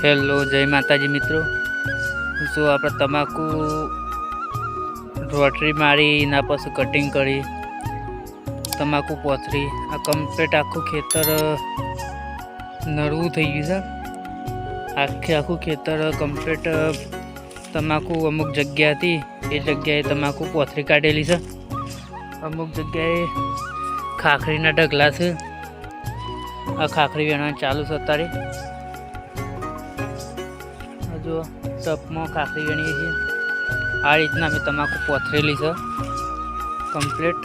Hello, જય માતાજી મિત્રો. જો આપણે તમાકુ રોટરી મારી એના પછી કટિંગ કરી તમાકુ પોથરી આ કમ્પ્લીટ આખું ખેતર નરવું થઈ ગયું છે. આખું ખેતર કમ્પ્લીટ તમાકુ અમુક જગ્યા હતી એ જગ્યાએ તમાકુ પોથરી કાઢેલી છે. અમુક જગ્યાએ ખાખરીના ઢગલા છે. આ ખાખરી વેણવા ચાલુ છે અત્યારે. જો ટપમાં ખાખરી વેણીએ છીએ. આ રીતના મેં તમાકુ પોથરેલી છે કમ્પ્લીટ.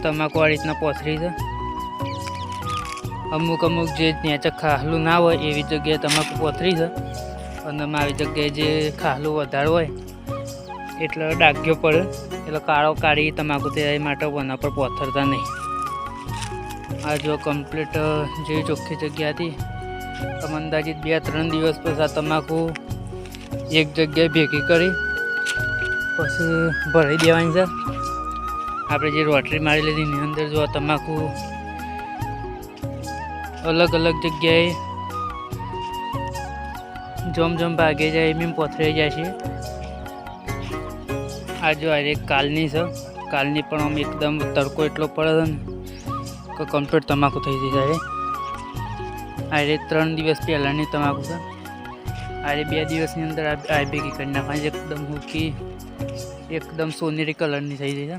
તમાકુ આ રીતના પોથરી છે. અમુક જે નેચે ખાહલું ના હોય એવી જગ્યાએ તમાકુ પોથરી છે, અને આવી જગ્યાએ જે ખાહલું વધારે હોય એટલે ડાઘ્યો પડે એટલે કાળો કાઢી તમાકુ તે માટે વના પર પોથરતા નહીં. આ જો કમ્પ્લીટ જેવી ચોખ્ખી જગ્યા હતી તમે અંદાજિત 2-3 દિવસ પછી આ તમાકુ એક જગ્યાએ ભેગી કરી પછી ભરી દેવાની છે. આપણે જે રોટરી મારી લીધી એની અંદર જો તમાકુ અલગ જગ્યાએ જમ ભાગે જાય એમ પોથરાઈ જાય છે. આ જો આ એક કાલની છે. કાલની પણ આમ એકદમ તડકો એટલો પડે ને કે કમ્પ્લીટ તમાકુ થઈ જાય. આ 3 દિવસ પહેલાંની તમાકુ છે. આ 2 દિવસની અંદર આ ભેગી કરી નાખવાની. એકદમ મૂકી એકદમ સોનેરી કલરની થઈ જાય છે.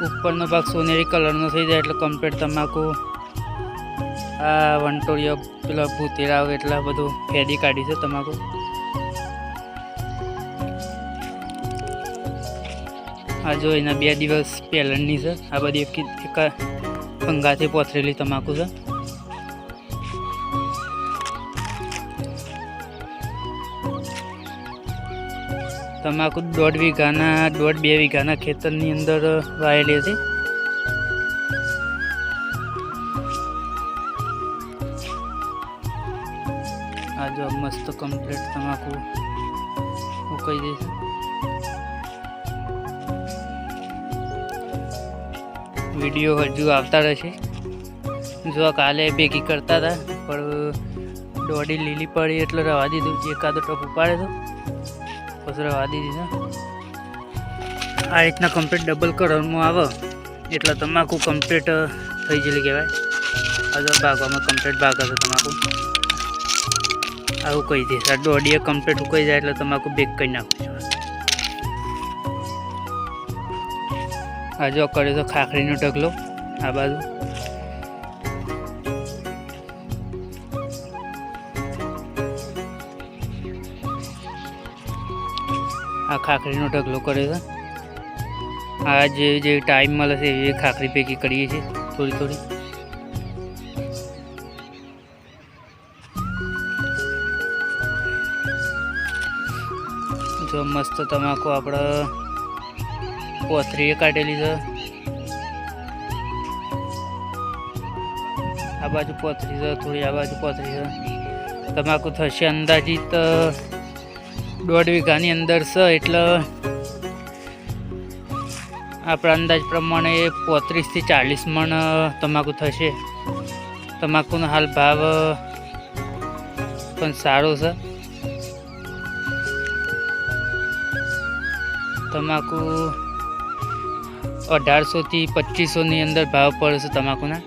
ઉપરનો ભાગ સોનેરી કલરનો થઈ જાય એટલે કમ્પ્લીટ તમાકુ આ વંટોળીઓ પેલા ભૂતેરા આવે એટલા બધું ફેડી કાઢી છે તમાકુ. આ જો એના 2 દિવસ પહેલાંની છે. આ બધી એક પંગાથી પોથરેલી તમાકુ છે. તમાકુ 1.5 વીઘાના ખેતરની અંદર વાયેલી હતી. આ જો મસ્ત કમ્પ્લીટ તમાકુ ઉકાઈ દે છે. વિડીયો હજુ આવતા રહેશે. જો કાલે ભેગી કરતા હતા પણ દોડી લીલી પડી એટલે રવા દીધું. એકાદો ટપ ઉપાડે તો પછી રવા દીધી છે. આ રીતના કમ્પ્લીટ ડબલ કલરમાં આવે એટલે તમાકુ કમ્પ્લીટ થઈ ગયેલી કહેવાય. આ જો ભાગવામાં કમ્પ્લીટ ભાગ હતો તમાકુ. આવું કહી દે આ દોડીએ કમ્પ્લીટ ઉકાઈ જાય એટલે તમાકુ બેક કરી નાખું. આ જો કર્યો તો ખાખરીનો ઢગલો આ બાજુ. આ ખાખરીનો ઢગલો કર્યો છે. આ જે ટાઈમ મળે છે એવી ખાખરી ભેગી કરીએ છીએ થોડી. જો મસ્ત તમાકુ આપણે પોથરીએ કાઢેલી છે. આ બાજુ પોથરી છે થોડી, આ બાજુ પોથરી છે. તમાકુ થશે અંદાજિત 1.5 વીઘાની અંદર છે એટલે આપણા અંદાજ પ્રમાણે 35 થી 40 મણ તમાકુ થશે. તમાકુનો હાલ ભાવ પણ સારો છે. તમાકુ 1800 થી 2500ની અંદર ભાવ પડે છે તમાકુના.